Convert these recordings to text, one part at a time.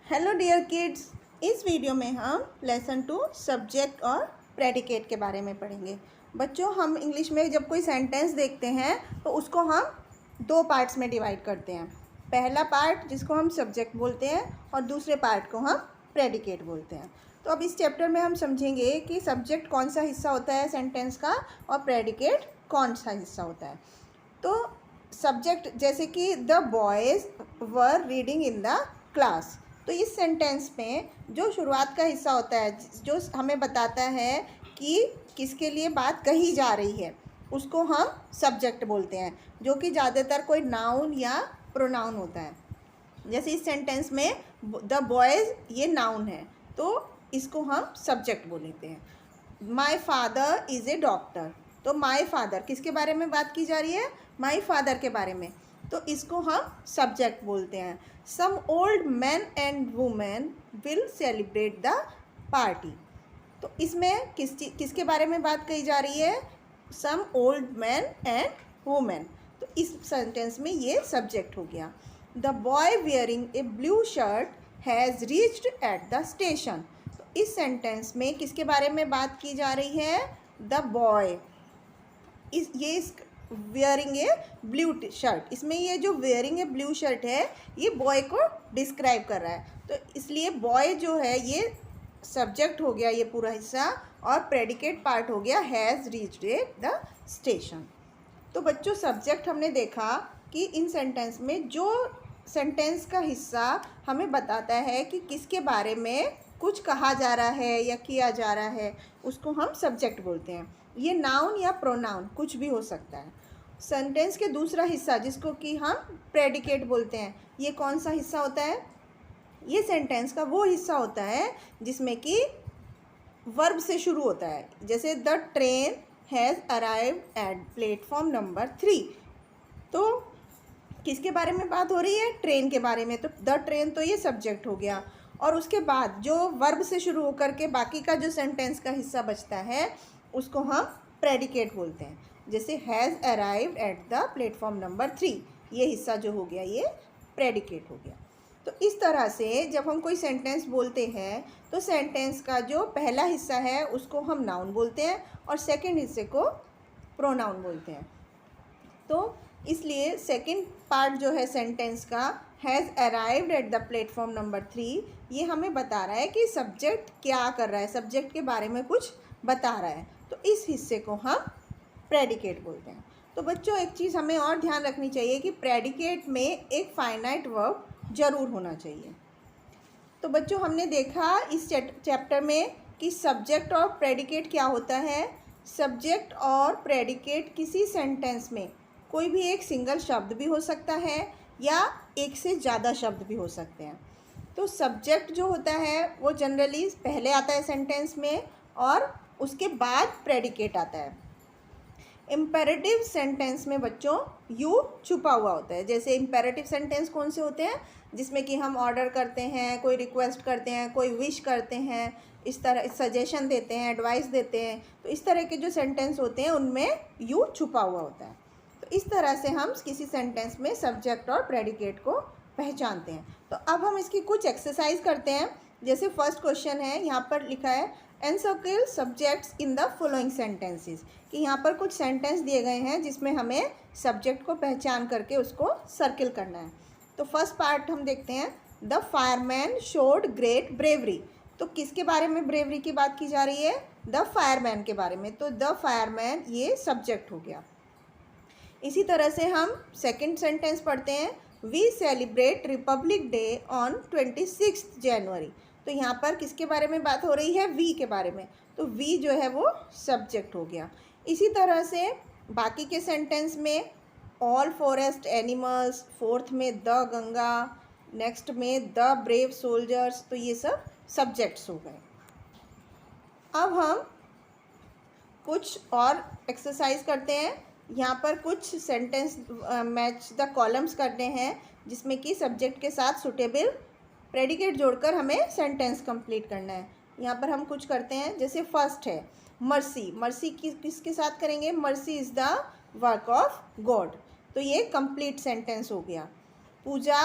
Hello dear kids. इस video में हम लेसन 2 सब्जेक्ट और प्रेडिकेट के बारे में पढ़ेंगे। बच्चों, हम इंग्लिश में जब कोई सेंटेंस देखते हैं तो उसको हम 2 पार्ट्स में डिवाइड करते हैं। पहला पार्ट जिसको हम सब्जेक्ट बोलते हैं और दूसरे पार्ट को हम प्रेडिकेट बोलते हैं। तो अब इस चैप्टर में हम समझेंगे कि सब्जेक्ट कौन सा हिस्सा होता है सेंटेंस का और प्रेडिकेट कौन सा हिस्सा होता है। तो सब्जेक्ट जैसे कि the boys were reading in the class, तो इस सेंटेंस में जो शुरुआत का हिस्सा होता है जो हमें बताता है कि किसके लिए बात कही जा रही है उसको हम सब्जेक्ट बोलते हैं, जो कि ज़्यादातर कोई नाउन या प्रोनाउन होता है। जैसे इस सेंटेंस में द बॉयज़ ये नाउन है तो इसको हम सब्जेक्ट बोलते हैं। My father is a doctor, तो माई फादर किसके बारे में बात की जा रही है? माई फादर के बारे में, तो इसको हम सब्जेक्ट बोलते हैं। Some old man and women will celebrate the party, तो इसमें किसके बारे में बात कही जा रही है? Some old man and women, तो इस सेंटेंस में ये सब्जेक्ट हो गया। The boy wearing a blue shirt has reached at the station, तो इस सेंटेंस में किसके बारे में बात की जा रही है? द बॉय इस वेयरिंग ए ब्लू शर्ट, इसमें ये जो वेयरिंग ए ब्लू शर्ट है ये बॉय को डिस्क्राइब कर रहा है, तो इसलिए बॉय जो है ये सब्जेक्ट हो गया ये पूरा हिस्सा, और प्रेडिकेट पार्ट हो गया has reached at the station. तो बच्चों, सब्जेक्ट हमने देखा कि इन सेंटेंस में जो सेंटेंस का हिस्सा हमें बताता है कि किसके बारे में कुछ कहा जा रहा है या किया जा रहा है उसको हम सब्जेक्ट बोलते हैं। ये नाउन या प्रोनाउन कुछ भी हो सकता है। सेंटेंस के दूसरा हिस्सा जिसको कि हम प्रेडिकेट बोलते हैं, ये कौन सा हिस्सा होता है? ये सेंटेंस का वो हिस्सा होता है जिसमें कि वर्ब से शुरू होता है। जैसे the train has arrived at platform number 3, तो किसके बारे में बात हो रही है? ट्रेन के बारे में, तो द ट्रेन तो ये सब्जेक्ट हो गया। और उसके बाद जो वर्ब से शुरू होकर के बाकी का जो सेंटेंस का हिस्सा बचता है उसको हम प्रेडिकेट बोलते हैं। जैसे has arrived at the platform number 3, ये हिस्सा जो हो गया ये प्रेडिकेट हो गया। तो इस तरह से जब हम कोई सेंटेंस बोलते हैं तो सेंटेंस का जो पहला हिस्सा है उसको हम नाउन बोलते हैं और सेकंड हिस्से को प्रोनाउन बोलते हैं। तो इसलिए सेकंड पार्ट जो है सेंटेंस का has arrived at the platform number 3, ये हमें बता रहा है कि सब्जेक्ट क्या कर रहा है, सब्जेक्ट के बारे में कुछ बता रहा है, तो इस हिस्से को हम प्रेडिकेट बोलते हैं। तो बच्चों, एक चीज़ हमें और ध्यान रखनी चाहिए कि प्रेडिकेट में एक फाइनाइट वर्ब ज़रूर होना चाहिए। तो बच्चों, हमने देखा इस चैप्टर में कि सब्जेक्ट और प्रेडिकेट क्या होता है। सब्जेक्ट और प्रेडिकेट किसी सेंटेंस में कोई भी एक सिंगल शब्द भी हो सकता है या एक से ज़्यादा शब्द भी हो सकते हैं। तो सब्जेक्ट जो होता है वो जनरली पहले आता है सेंटेंस में और उसके बाद प्रेडिकेट आता है। इम्पेरेटिव सेंटेंस में बच्चों यू छुपा हुआ होता है। जैसे इम्पेरेटिव सेंटेंस कौन से होते हैं? जिसमें कि हम ऑर्डर करते हैं, कोई रिक्वेस्ट करते हैं, कोई विश करते हैं, इस तरह सजेशन देते हैं, एडवाइस देते हैं, तो इस तरह के जो सेंटेंस होते हैं उनमें यू छुपा हुआ होता है। तो इस तरह से हम किसी सेंटेंस में सब्जेक्ट और प्रेडिकेट को पहचानते हैं। तो अब हम इसकी कुछ एक्सरसाइज करते हैं। जैसे फर्स्ट क्वेश्चन है, यहाँ पर लिखा है encircle subjects in the following sentences, कि यहाँ पर कुछ सेंटेंस दिए गए हैं जिसमें हमें सब्जेक्ट को पहचान करके उसको सर्किल करना है। तो फर्स्ट पार्ट हम देखते हैं, the fireman showed great bravery, तो किसके बारे में ब्रेवरी की बात की जा रही है? द फायरमैन के बारे में, तो द फायरमैन ये सब्जेक्ट हो गया। इसी तरह से हम सेकंड सेंटेंस पढ़ते हैं, we celebrate Republic Day on 26 January, तो यहाँ पर किसके बारे में बात हो रही है? वी के बारे में, तो वी जो है वो सब्जेक्ट हो गया। इसी तरह से बाकी के सेंटेंस में ऑल फॉरेस्ट एनिमल्स, फोर्थ में द गंगा, नेक्स्ट में द ब्रेव सोल्जर्स, तो ये सब सब्जेक्ट्स हो गए। अब हम कुछ और एक्सरसाइज करते हैं। यहाँ पर कुछ सेंटेंस मैच द कॉलम्स करने हैं जिसमें कि सब्जेक्ट के साथ सुटेबल प्रेडिकेट जोड़कर हमें सेंटेंस कंप्लीट करना है। यहाँ पर हम कुछ करते हैं। जैसे फर्स्ट है मर्सी, मर्सी किसके साथ करेंगे? Mercy is the work of God, तो ये कंप्लीट सेंटेंस हो गया। पूजा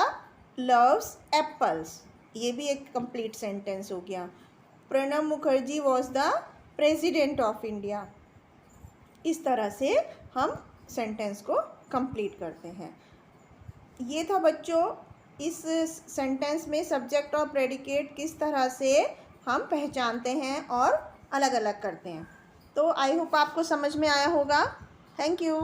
लव्स एप्पल्स, ये भी एक कंप्लीट सेंटेंस हो गया। Pranab Mukherjee was the president of India. इस तरह से हम सेंटेंस को कंप्लीट करते हैं। ये था बच्चों इस सेंटेंस में सब्जेक्ट और प्रेडिकेट किस तरह से हम पहचानते हैं और अलग अलग करते हैं। तो आई होप आपको समझ में आया होगा। Thank you.